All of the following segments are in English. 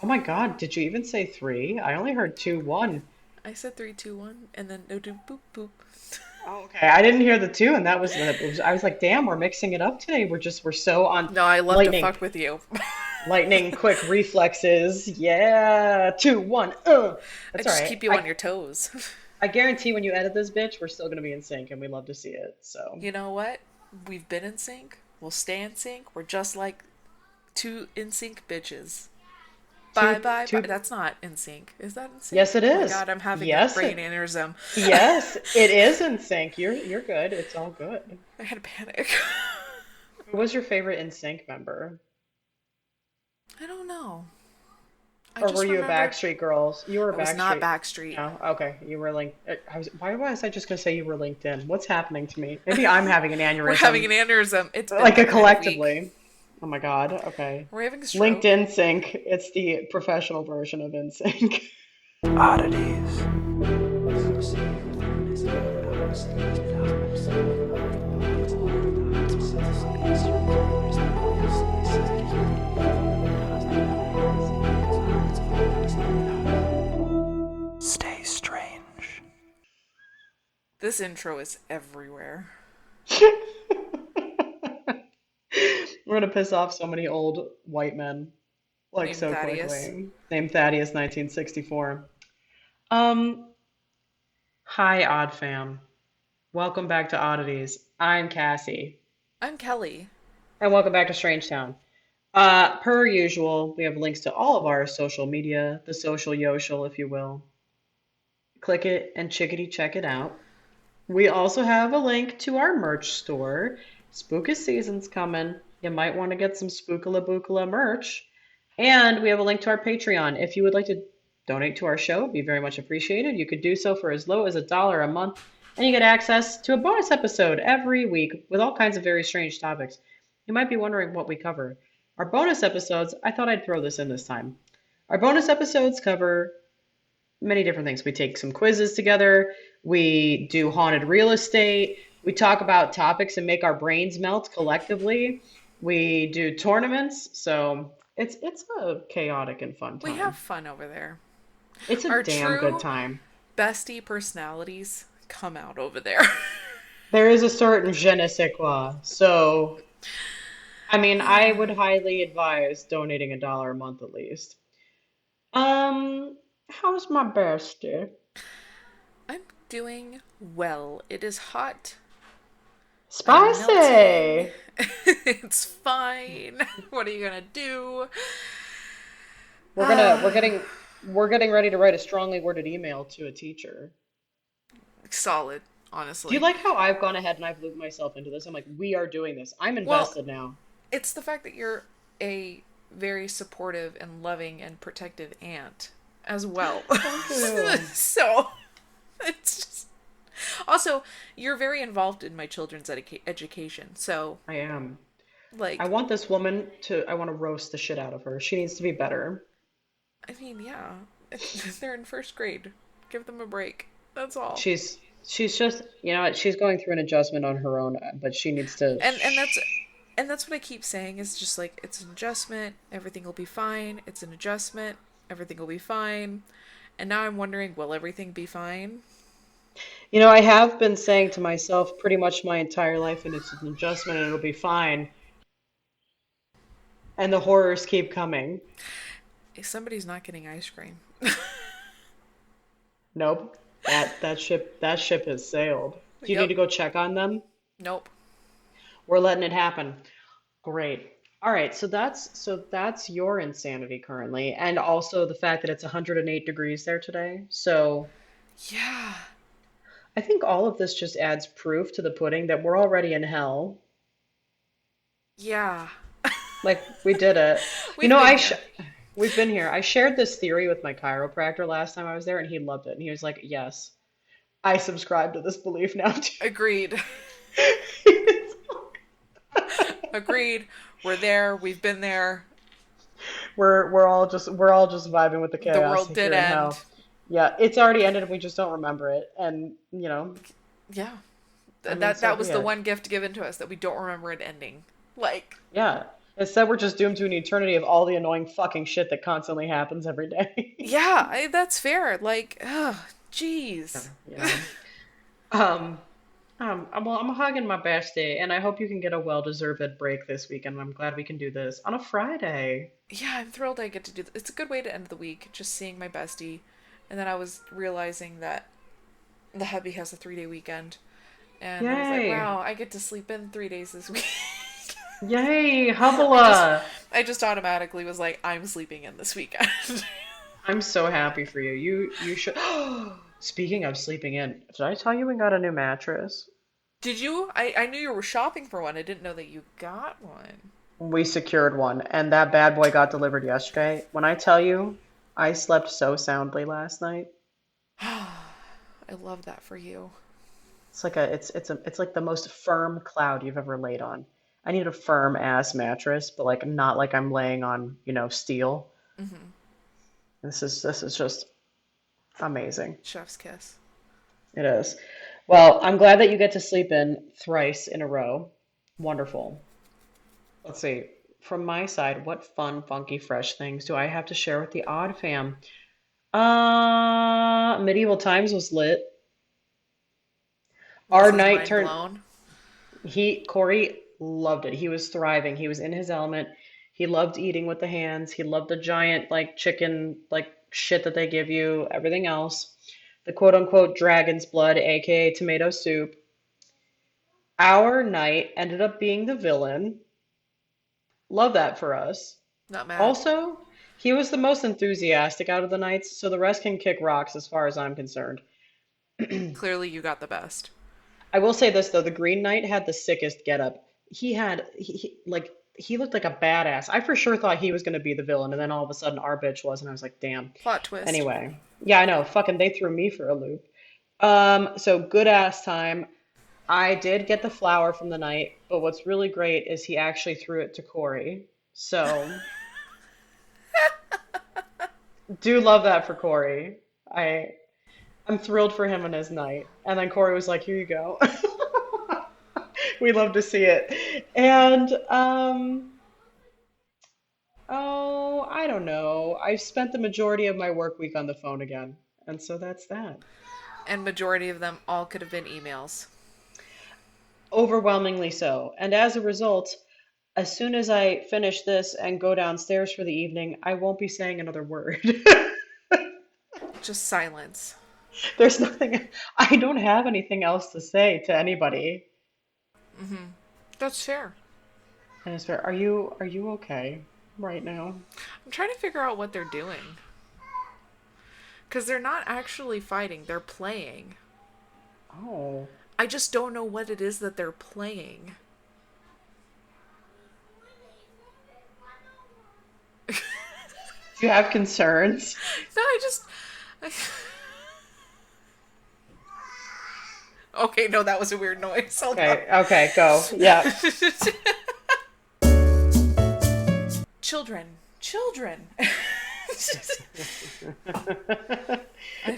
Oh my God, did you even say three? I only heard two, one. I said three, two, one, and then no do boop boop. Oh, okay. I didn't hear the two, and that was I was like, damn, we're mixing it up today. We're so on No, I love to lightning, fuck with you. lightning quick reflexes. Yeah, two, one. I That's all just right. keep you on your toes. I guarantee when you edit this bitch, we're still gonna be in sync, and we love to see it. So You know what? We've been in sync. We'll stay in sync. We're just like two in sync bitches. Bye two, bye bye. two. That's not in sync. Is that in Yes, sync? it Oh my is. god, I'm having a Yes, brain aneurysm. yes, it is in sync. You're good. It's all good. I had a panic. Who was your favorite in sync member? I don't know. I Or were just you a remember Backstreet Girls? You were a I was not Backstreet. Backstreet. No, okay. You were linked. Why was I just gonna say you were LinkedIn? What's happening to me? Maybe I'm having an We're having aneurysm, an aneurysm. It's been like a that kind of week. collectively. Oh my God. Okay. We're having a stroke. LinkedIn Sync. It's the professional version of InSync. Oddities. Stay strange. This intro is everywhere. We're gonna piss off so many old white men like Named so Thaddeus. quickly. Named Thaddeus 1964. Um, Hi Odd Fam. Welcome back to Oddities. I'm Cassie. I'm Kelly. And welcome back to Strange Town. Per usual, we have links to all of our social media, the social yoshel, if you will. Click it and chickadee check it out. We also have a link to our merch store. Spookest season's coming. You might want to get some Spookala Bookala merch. And we have a link to our Patreon. If you would like to donate to our show, it'd be very much appreciated. You could do so for as low as $1 a month, and you get access to a bonus episode every week with all kinds of very strange topics. You might be wondering what we cover. Our bonus episodes, I thought I'd throw this in this time. Our bonus episodes cover many different things. We take some quizzes together, we do haunted real estate, we talk about topics and make our brains melt collectively. We do tournaments, so it's a chaotic and fun We have time. fun over there. It's a Our damn good true time. bestie personalities come out over there. There is a certain je ne sais quoi. So, I mean, I would highly advise donating $1 a month at least. How's my bestie? I'm doing well. It is hot. I'm melting. Spicy. It's fine. What are you gonna do? We're gonna we're getting ready to write a strongly worded email to a teacher. Solid, Do you honestly. like how I've gone ahead and I've looped myself into this? I'm like, we are doing this. I'm Well, invested now. it's the fact that you're a very supportive and loving and protective aunt as well. Thank you. So, it's just. Also, you're very involved in my children's education. So, I am. I like, want this woman to I want to roast the shit out of her. She needs to be better. I mean, yeah. They're in first grade. Give them a break. That's all. She's just, you know what, she's going through an adjustment on her own, but she needs to And that's what I keep saying is just like it's an adjustment, everything will be fine. It's an adjustment, everything will be fine. And now I'm wondering, will everything be fine? You know, I have been saying to myself pretty much my entire life, and it's an adjustment and it'll be fine. And the horrors keep coming. If somebody's not getting ice cream. Nope. That ship has sailed. Do you need Yep. to go check on them? Nope. We're letting it happen. Great. All right, so that's your insanity currently, and also the fact that it's 108 degrees there today. So Yeah. I think all of this just adds proof to the pudding that we're already in hell. Yeah. Like we did it. You We've know, been here. we've been here. I shared this theory with my chiropractor last time I was there, and he loved it. And he was like, "Yes, I subscribe to this belief now too." Agreed. Agreed. We're there. We've been there. We're all just vibing with the The chaos world did here in end. hell. Yeah, it's already ended. We just don't remember it, and Yeah. I mean, That so that be was the it. one gift given to us that we don't remember it ending. Like, Yeah. Instead, we're just doomed to an eternity of all the annoying fucking shit that constantly happens every day. Yeah, that's fair. Like, oh, jeez. Yeah. Um, well, I'm hugging my bestie, and I hope you can get a well-deserved break this weekend. I'm glad we can do this on a Friday. Yeah, I'm thrilled I get to do this. It's a good way to end the week, just seeing my bestie. And then I was realizing that the hubby has a 3-day weekend. And I was like, Yay! wow, I get to sleep in 3 days this week. Yay, I just Hubba! I just automatically was like, I'm sleeping in this weekend. I'm so happy for you. You should. Speaking of sleeping in, did I tell you we got a new mattress? Did you? I knew you were shopping for one. I didn't know that you got one. We secured one, and that bad boy got delivered yesterday. When I tell you, I slept so soundly last night. I love that for you. It's like the most firm cloud you've ever laid on. I need a firm ass mattress, but like not like I'm laying on, steel. Hmm. This is just amazing. Chef's kiss. It is. Well, I'm glad that you get to sleep in thrice in a row. Wonderful. Let's see. From my side, what fun, funky, fresh things do I have to share with the Odd Fam? Medieval Times was lit. Was Our his night mind turned. blown? Corey loved it. He was thriving. He was in his element. He loved eating with the hands. He loved the giant like chicken like shit that they give you. Everything else, the quote unquote dragon's blood, aka tomato soup. Our knight ended up being the villain. Love that for us. Not mad. Also, he was the most enthusiastic out of the knights, so the rest can kick rocks as far as I'm concerned. Clearly, you got the best. I will say this though, the Green Knight had the sickest getup. He looked like a badass. I for sure thought he was gonna be the villain, and then all of a sudden our bitch was, and I was like, damn. Plot twist. Anyway, yeah, I know. Fucking, they threw me for a loop. So good ass time. I did get the flower from the knight, but what's really great is he actually threw it to Corey. So do love that for Corey. I I'm thrilled for him and his night. And then Corey was like, "Here you go." We love to see it. And oh, I don't know. I've spent the majority of my work week on the phone again. And so that's that. And majority of them all could have been emails. Overwhelmingly so. And as a result, as soon as I finish this and go downstairs for the evening, I won't be saying another word. Just silence. There's nothing, I don't have anything else to say to anybody. That's fair. And it's fair. Are you okay right now? I'm trying to figure out what they're doing. Because they're not actually fighting, they're playing. Oh. I just don't know what it is that they're playing. Do you have concerns? No, I just. Okay, no, that was a weird noise. Hold on. Okay, okay, go. Yeah. Children. Children. I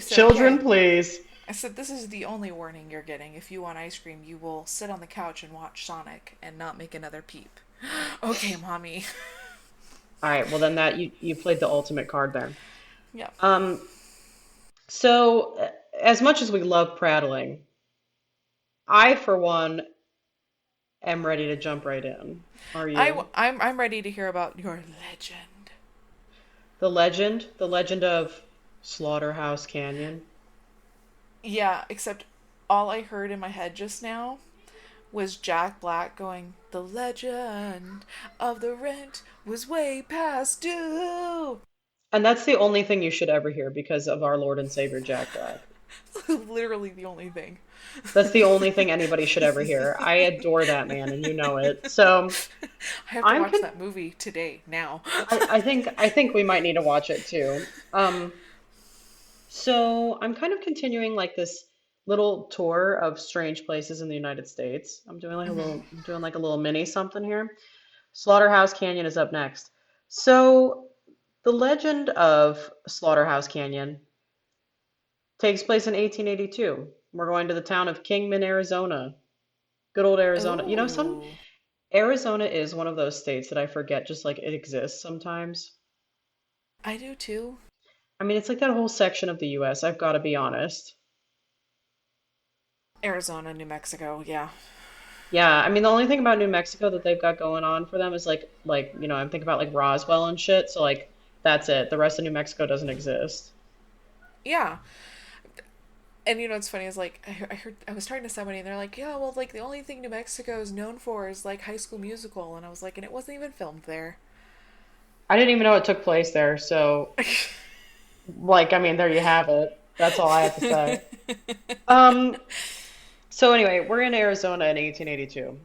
said, Children, okay. please. I said, this is the only warning you're getting. If you want ice cream, you will sit on the couch and watch Sonic and not make another peep. Okay, mommy. All right, well then you played the ultimate card there. Yeah. Um, so as much as we love prattling, I for one am ready to jump right in. Are you? I'm ready to hear about your legend. The legend of Slaughterhouse Canyon. Yeah, except all I heard in my head just now was Jack Black going, "The legend of the rent was way past due." And that's the only thing you should ever hear because of our Lord and Savior Jack Black. Literally the only thing. That's the only thing anybody should ever hear. I adore that man, and you know it. So I have to I'm watch con- that movie today, now. I think we might need to watch it too. So I'm kind of continuing like this little tour of strange places in the United States. I'm doing like a little mini something here. Slaughterhouse Canyon is up next. So the legend of Slaughterhouse Canyon takes place in 1882. We're going to the town of Kingman, Arizona. Good old Arizona. Ooh. Arizona is one of those states that I forget just like it exists sometimes. I do too. I mean, it's like that whole section of the US, I've got to be honest. Arizona, New Mexico, yeah. Yeah, I mean the only thing about New Mexico that they've got going on for them is I'm thinking about like Roswell and shit, so like that's it. The rest of New Mexico doesn't exist. Yeah. And what's funny is like I was talking to somebody and they're like, yeah, well, like the only thing New Mexico is known for is like High School Musical, and I was like, and it wasn't even filmed there. I didn't even know it took place there, so like I mean there you have it. That's all I have to say. Um so anyway, we're in Arizona in 1882.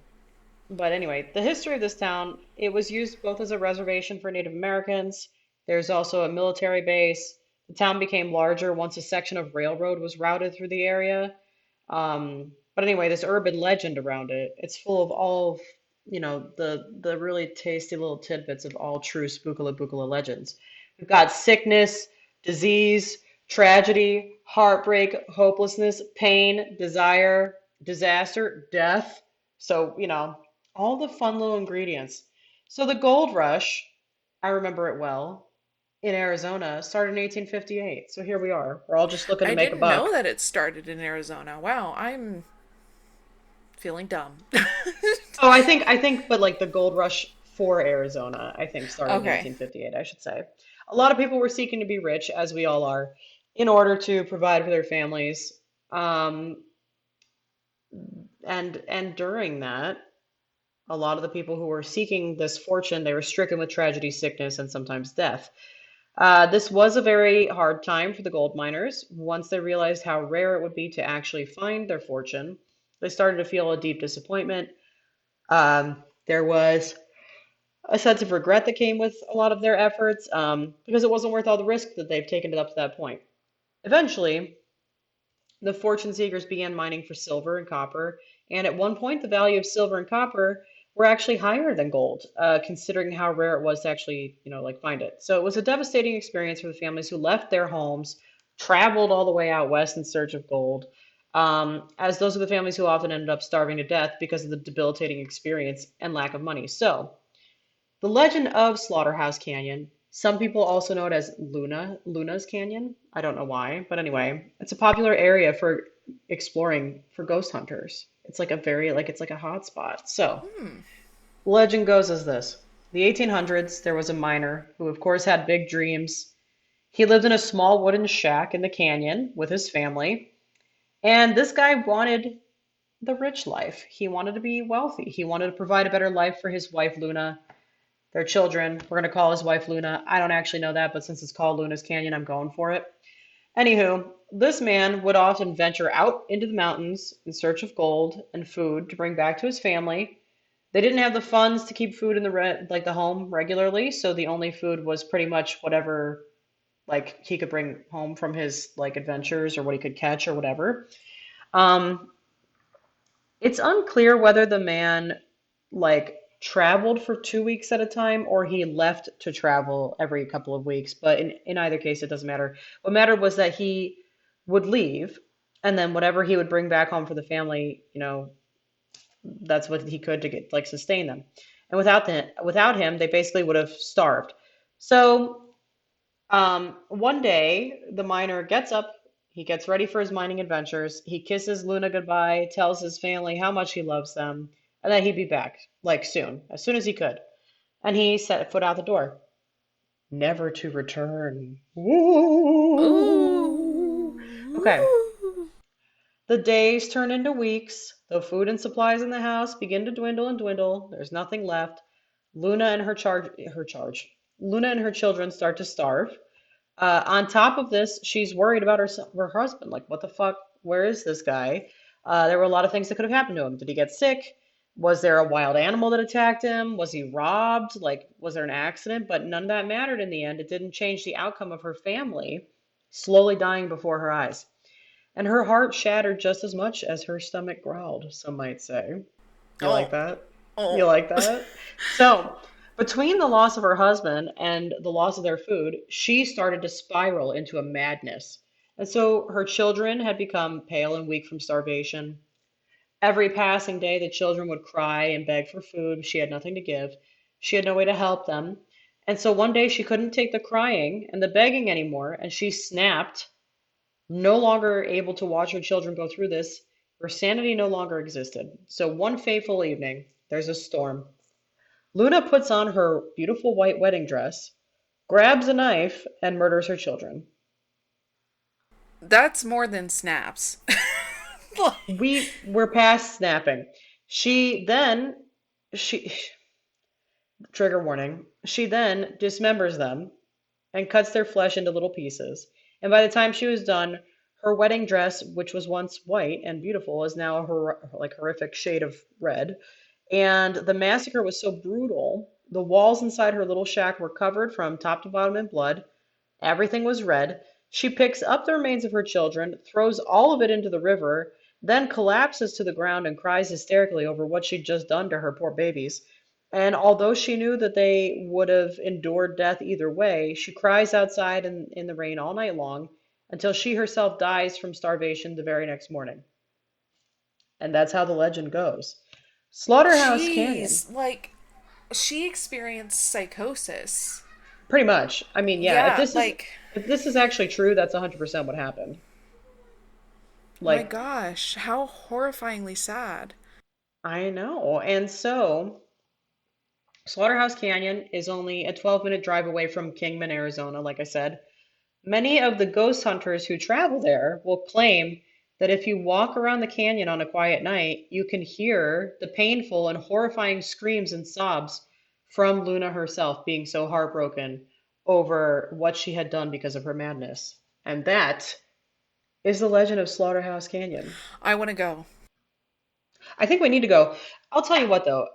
But anyway, the history of this town, it was used both as a reservation for Native Americans. There's also a military base. The town became larger once a section of railroad was routed through the area. But anyway, this urban legend around it, it's full of all, the really tasty little tidbits of all true spookala bookala legends. We've got sickness, disease, tragedy, heartbreak, hopelessness, pain, desire, disaster, death. So, all the fun little ingredients. So the gold rush, I remember it well, in Arizona started in 1858. So here we are. We're all just looking to I make a didn't know buck. that it started in Arizona. Wow, I'm feeling dumb. Oh, I think, but like the gold rush for Arizona, I think started in Okay. 1858, I should say. A lot of people were seeking to be rich, as we all are, in order to provide for their families. Um, and during that, a lot of the people who were seeking this fortune, they were stricken with tragedy, sickness, and sometimes death. This was a very hard time for the gold miners. Once they realized how rare it would be to actually find their fortune, they started to feel a deep disappointment. There was a sense of regret that came with a lot of their efforts because it wasn't worth all the risk that they've taken it up to that point. Eventually, the fortune seekers began mining for silver and copper, and at one point, the value of silver and copper were actually higher than gold, considering how rare it was to actually, like find it. So it was a devastating experience for the families who left their homes, traveled all the way out west in search of gold, as those are the families who often ended up starving to death because of the debilitating experience and lack of money. So the legend of Slaughterhouse Canyon. Some people also know it as Luna's Canyon. I don't know why, but anyway, it's a popular area for exploring for ghost hunters. It's like a very like it's like a hot spot. So, Hmm. legend goes as this. The 1800s, there was a miner who of course had big dreams. He lived in a small wooden shack in the canyon with his family, and this guy wanted the rich life. He wanted to be wealthy. He wanted to provide a better life for his wife Luna, their children. We're going to call his wife Luna. I don't actually know that, but since it's called Luna's Canyon, I'm going for it. Anywho, this man would often venture out into the mountains in search of gold and food to bring back to his family. They didn't have the funds to keep food in the home regularly, so the only food was pretty much whatever like he could bring home from his like adventures or what he could catch or whatever. Um, it's unclear whether the man like traveled for 2 weeks at a time or he left to travel every couple of weeks, but in either case, it doesn't matter. What mattered was that he would leave and then whatever he would bring back home for the family, that's what he could to get like sustain them. And without him, they basically would have starved. So one day, the miner gets up, he gets ready for his mining adventures, he kisses Luna goodbye, tells his family how much he loves them, and that he'd be back, like soon, as soon as he could. And he set foot out the door, never to return. Ooh. Okay, Ooh. the days turn into weeks, though food and supplies in the house begin to dwindle and dwindle, there's nothing left. Luna and Luna and her children start to starve. On top of this, she's worried about her husband. Like, what the fuck? Where is this guy? There were a lot of things that could have happened to him. Did he get sick? Was there a wild animal that attacked him? Was he robbed? Like, was there an accident? But none of that mattered in the end. It didn't change the outcome of her family slowly dying before her eyes. And her heart shattered just as much as her stomach growled, some might say. You like Oh. that? You Oh. like that? So, between the loss of her husband and the loss of their food, she started to spiral into a madness. And so her children had become pale and weak from starvation. Every passing day, the children would cry and beg for food. She had nothing to give. She had no way to help them. And so one day she couldn't take the crying and the begging anymore, and she snapped, no longer able to watch her children go through this. Her sanity no longer existed. So one fateful evening, there's a storm. Luna puts on her beautiful white wedding dress, grabs a knife, and murders her children. That's more than snaps. Like, We're past snapping. She then she trigger warning. She then dismembers them and cuts their flesh into little pieces. And by the time she was done, her wedding dress, which was once white and beautiful, is now a horrific shade of red. And the massacre was so brutal, the walls inside her little shack were covered from top to bottom in blood. Everything was red. She picks up the remains of her children, throws all of it into the river, then collapses to the ground and cries hysterically over what she'd just done to her poor babies. And although she knew that they would have endured death either way, she cries outside in the rain all night long until she herself dies from starvation the very next morning. And that's how the legend goes. Slaughterhouse Canyon. jeez, like she experienced psychosis. Pretty much. I mean, yeah, Yeah, like, if this is actually true, that's 100% what happened. my Like, gosh, how horrifyingly sad. I know. And so Slaughterhouse Canyon is only a 12-minute drive away from Kingman, Arizona, like I said. Many of the ghost hunters who travel there will claim that if you walk around the canyon on a quiet night, you can hear the painful and horrifying screams and sobs from Luna herself being so heartbroken over what she had done because of her madness. And that is the legend of Slaughterhouse Canyon. I want to go. I think we need to go. I'll tell you what, though.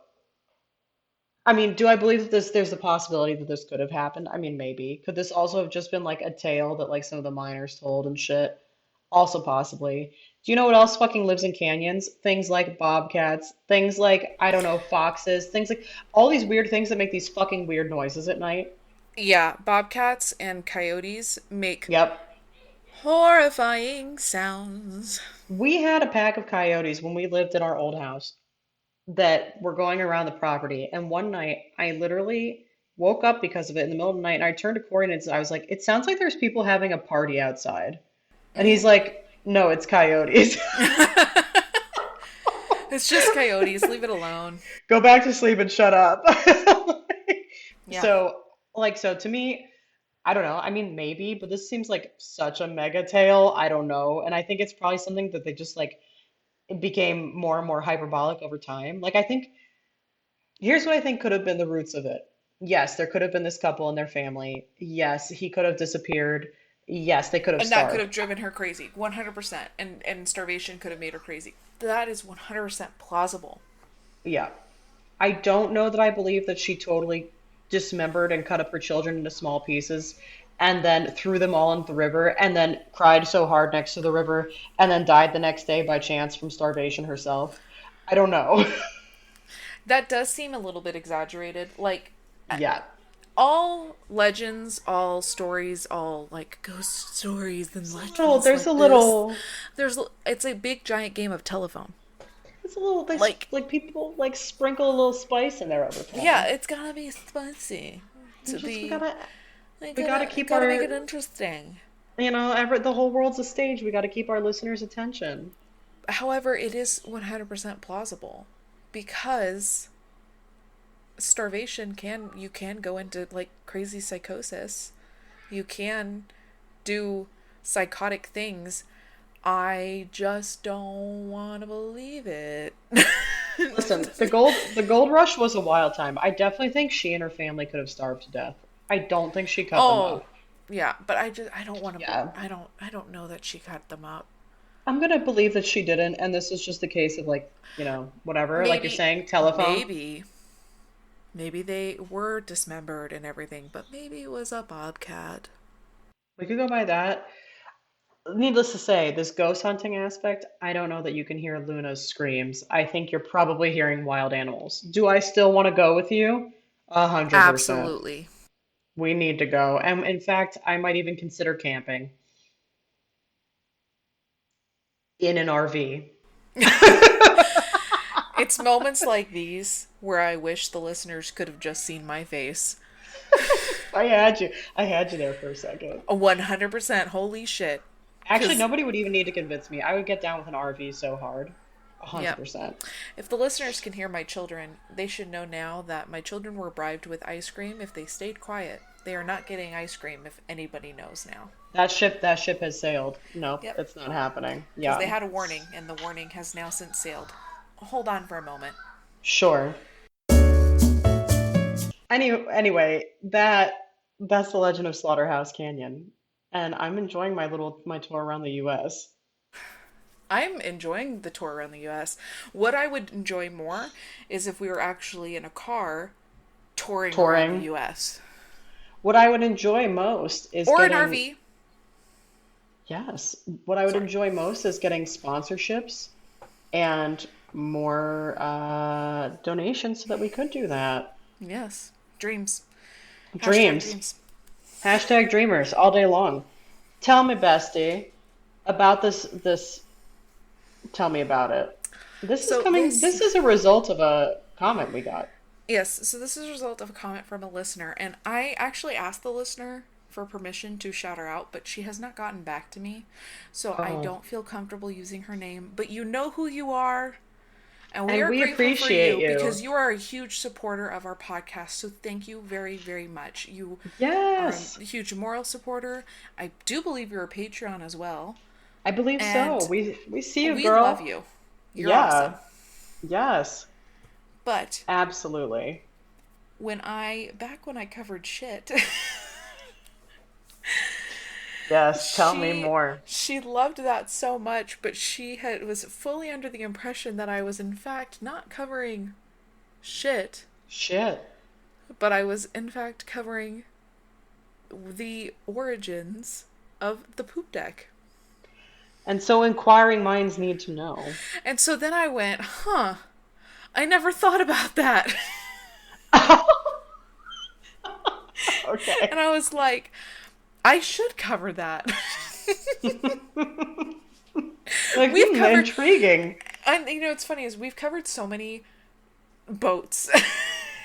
I mean, do I believe that there's the possibility that this could have happened? I mean, maybe. Could this also have just been like a tale that like some of the miners told and shit? Also possibly. Do you know what else fucking lives in canyons? Things like bobcats, things like, I don't know, foxes, things like all these weird things that make these fucking weird noises at night. Yeah, bobcats and coyotes make Yep. horrifying sounds. We had a pack of coyotes when we lived in our old house that were going around the property. And one night I literally woke up because of it in the middle of the night and I turned to Corey and I was like, it sounds like there's people having a party outside. And he's like, no, it's coyotes. It's just coyotes, leave it alone. Go back to sleep and shut up. Yeah. So, so to me, I don't know. I mean, maybe, but this seems like such a mega tale. I don't know. And I think it's probably something that they just like, it became more and more hyperbolic over time. Like, I think, here's what I think could have been the roots of it. Yes, there could have been this couple and their family. Yes, he could have disappeared. Yes, they could have And that could starved. have driven her crazy, 100%. And starvation could have made her crazy. That is 100% plausible. Yeah. I don't know that I believe that she totally dismembered and cut up her children into small pieces and then threw them all into the river and then cried so hard next to the river and then died the next day by chance from starvation herself. I don't know. That does seem a little bit exaggerated. Like, Yeah. all legends, all stories, all like ghost stories and Oh, legends like this. It's a big giant game of telephone. they Like, like people like sprinkle a little spice in there over yeah, time. it's gotta be spicy to We be. gotta They we gotta gotta keep gotta make our it interesting. the whole world's a stage. We gotta keep our listeners' attention. However, it is 100% plausible because starvation can you can go into like crazy psychosis. You can do psychotic things. I just don't want to believe it. Listen, the gold rush was a wild time. I definitely think she and her family could have starved to death. I don't think she cut them Oh, up. yeah, but I don't want to Yeah. I don't know that she cut them up. I'm gonna believe that she didn't, and this is just a case of like, whatever, like you're Maybe saying, telephone. maybe maybe they were dismembered and everything, but maybe it was a bobcat. We could go by that. Needless to say, this ghost hunting aspect, I don't know that you can hear Luna's screams. I think you're probably hearing wild animals. Do I still want to go with you? 100%. Absolutely. We need to go. And in fact, I might even consider camping in an RV. It's moments like these where I wish the listeners could have just seen my face. I had you. I had you there for a second. 100% holy shit. Actually, Because, nobody would even need to convince me. I would get down with an RV so hard. A hundred yep. percent. If the listeners can hear my children, they should know now that my children were bribed with ice cream if they stayed quiet. They are not getting ice cream if anybody knows now. That ship has sailed. Nope, Yep. it's not happening. Because they Yeah. had a warning, and the warning has now since sailed. Hold on for a moment. Sure. Anyway, that's the legend of Slaughterhouse Canyon. And I'm enjoying my tour around the US. I'm enjoying the tour around the US. What I would enjoy more is if we were actually in a car touring around the Touring. US. What I would enjoy most is Or an getting, RV. yes, what I would Sorry. enjoy most is getting sponsorships and more donations so that we could do that. Yes. Dreams. Hashtag Dreams. dreams. Hashtag dreamers all day long. Tell me, bestie, about this. Tell me about it. So this This is a result of a comment we got. Yes, so this is a result of a comment from a listener, and I actually asked the listener for permission to shout her out, but she has not gotten back to me, so I Oh, don't feel comfortable using her name. But you know who you are, and we and are we grateful for appreciate you you. because you are a huge supporter of our podcast, so thank you very, very much. You are Yes, a huge moral supporter. I do believe you're a Patreon as well, I believe so. and We see you, we love girl. you. You're awesome. Yeah. Yes. But Absolutely. back when I covered shit, Yes. Tell me she more. she loved that so much, but was fully under the impression that I was in fact not covering shit, Shit. but I was in fact covering the origins of the poop deck. And so inquiring minds need to know. And so then I went, huh, I never thought about that. Okay. And I was like, I should cover that. Like, We've covered, intriguing. and it's funny is we've covered so many boats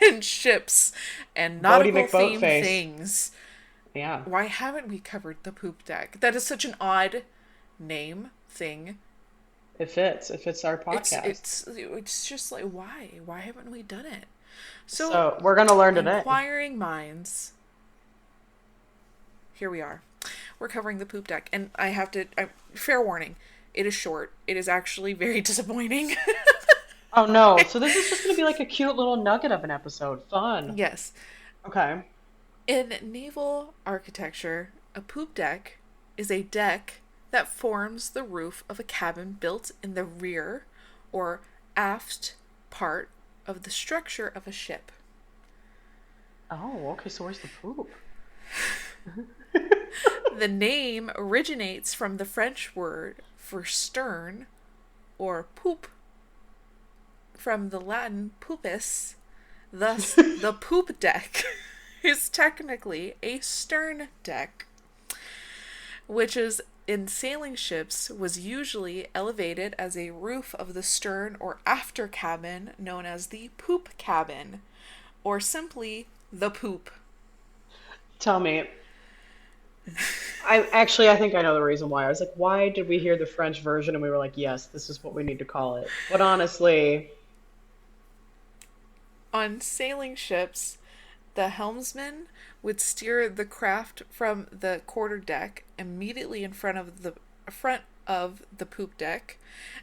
and ships and Bodie nautical themed McBoatface. things. Yeah. Why haven't we covered the poop deck? That is such an odd name thing. It fits. It fits our It's podcast. it's it's just like why? Why haven't we done it? So So we're gonna learn today. inquiring minds, here we are. We're covering the poop deck, and fair warning, it is short. It is actually very disappointing. Oh no. So this is just gonna be like a cute little nugget of an episode. Fun. Yes. Okay. In naval architecture, a poop deck is a deck that forms the roof of a cabin built in the rear or aft part of the structure of a ship. Oh, okay. So where's the poop? The name originates from the French word for stern or poop from the Latin pupus. Thus, the poop deck is technically a stern deck, which is in sailing ships was usually elevated as a roof of the stern or after cabin known as the poop cabin, or simply the poop. Tell me. I think I know the reason why. I was like, why did we hear the French version and we were like, yes, this is what we need to call it. But honestly, On sailing ships, the helmsman would steer the craft from the quarter deck immediately in front of the poop deck.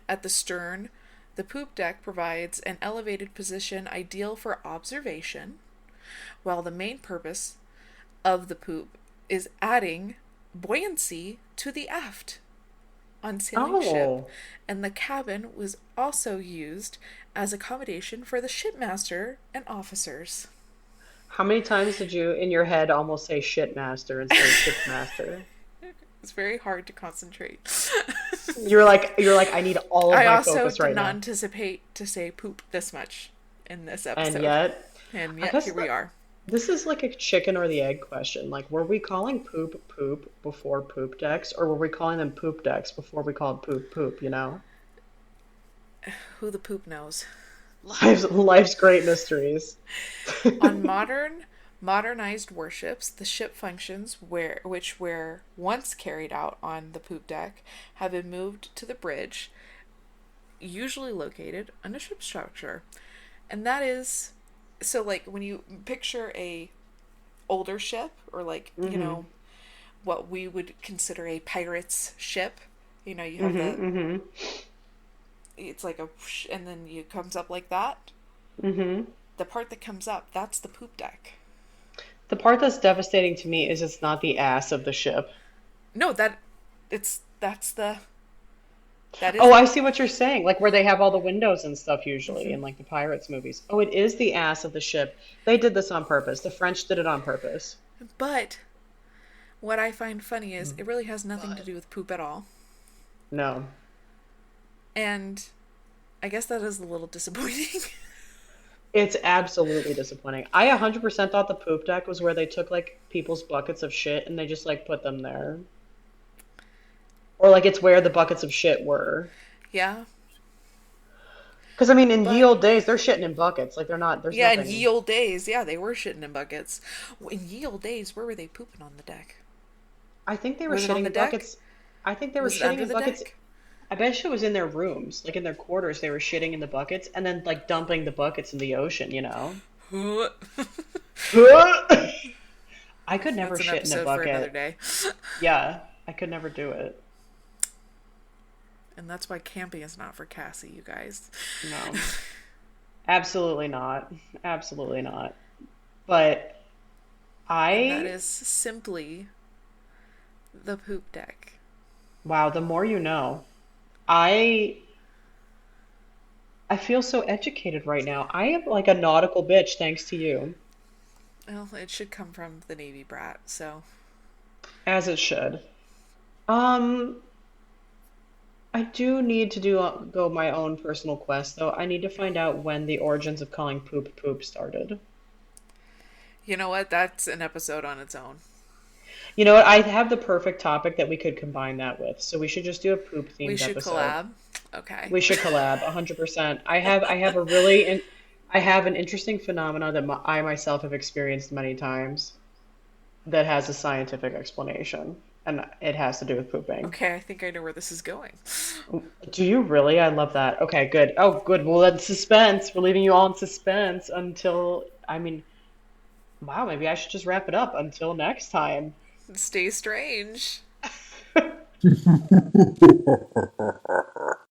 At the stern, the poop deck provides an elevated position ideal for observation, while the main purpose of the poop is adding buoyancy to the aft on sailing ship, oh, and the cabin was also used as accommodation for the shipmaster and officers. how many times did you in your head almost say shitmaster instead of shipmaster? It's very hard to concentrate. You're like, I need all of I my also focus did right not now. anticipate to say poop this much in this And episode. yet, And I yet, guess here we are. this is like a chicken or the egg question. Like, were we calling poop poop before poop decks, or were we calling them poop decks before we called poop poop, you know? Who the poop knows? Life's great mysteries. On modernized warships, the ship functions which were once carried out on the poop deck have been moved to the bridge, usually located on a ship structure. And that is so like when you picture a older ship or like, Hmm. what we would consider a pirate's ship, you have Hmm. the Hmm. it's like a and then it comes up like that. Hmm. The part that comes up, that's the poop deck. The part that's devastating to me is it's not the ass of the ship. No, that is Oh, I it. see what you're saying. Like where they have all the windows and stuff usually Mm-hmm. in like the pirates movies. Oh, it is the ass of the ship. They did this on purpose. The French did it on purpose. But what I find funny is Mm. it really has nothing to But do with poop at all. no. And I guess that is a little disappointing. It's absolutely disappointing. I 100% thought the poop deck was where they took like people's buckets of shit and they just like put them there. Or like it's where the buckets of shit were. Yeah. Because I mean, in ye But olde days, they're shitting in buckets. Like they're not. There's yeah, in ye nothing. old days, yeah, they were shitting in buckets. In ye old days, where were they pooping on the deck? I think they were Was it on shitting the in deck? buckets. I think they were Was it shitting under in the buckets. deck? I bet it was in their rooms, like in their quarters. They were shitting in the buckets and then like dumping the buckets in the ocean. I could never That's an shit in a episode for another bucket. day. Yeah, I could never do it. And that's why camping is not for Cassie, you guys. No, absolutely not. Absolutely not. But And that I, is simply the poop deck. wow, the more you know. I I feel so educated right now. I am like a nautical bitch thanks to you, Well, it should come from the Navy brat, so. as it should. Um, I do need to do go my own personal quest though. I need to find out when the origins of calling poop poop started. You know what? That's an episode on its own. You know what? I have the perfect topic that we could combine that with. So we should just do a poop We themed should episode. collab. Okay. We should collab 100%. I have a really I have an interesting phenomena that I myself have experienced many times that has a scientific explanation, and it has to do with pooping. Okay, I think I know where this is going. Do you really? I love that. Okay, good. Oh, good. Well, then suspense. We're leaving you all in suspense until, I mean, wow, maybe I should just wrap it up until next time. Stay strange.